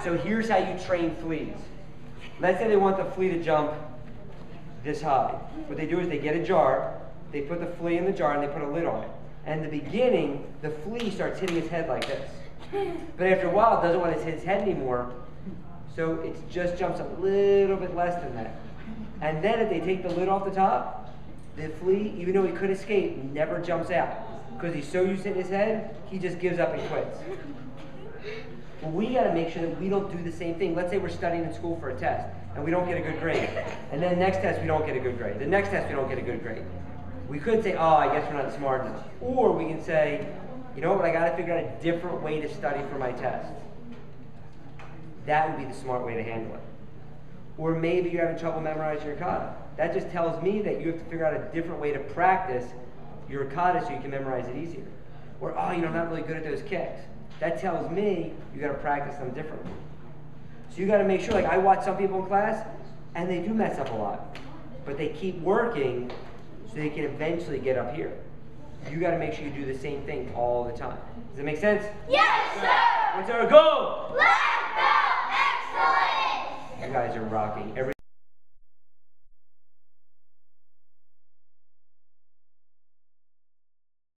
so here's how you train fleas. Let's say they want the flea to jump this high. What they do is they get a jar, they put the flea in the jar, and they put a lid on it. And in the beginning, the flea starts hitting its head like this. But after a while, it doesn't want to hit its head anymore, so it just jumps a little bit less than that. And then if they take the lid off the top, the flea, even though he could escape, never jumps out. Because he's so used to hitting his head, he just gives up and quits. Well, we got to make sure that we don't do the same thing. Let's say we're studying in school for a test, and we don't get a good grade. And then the next test, we don't get a good grade. The next test, we don't get a good grade. We could say, oh, I guess we're not smart enough. Or we can say, you know what, I got to figure out a different way to study for my test. That would be the smart way to handle it. Or maybe you're having trouble memorizing your kata. That just tells me that you have to figure out a different way to practice your kata so you can memorize it easier. Or, oh, you know, I'm not really good at those kicks. That tells me you got to practice them differently. So you got to make sure, like I watch some people in class, and they do mess up a lot. But they keep working so they can eventually get up here. You got to make sure you do the same thing all the time. Does that make sense? Yes, sir! What's our goal? Black belt excellence! You guys are rocking.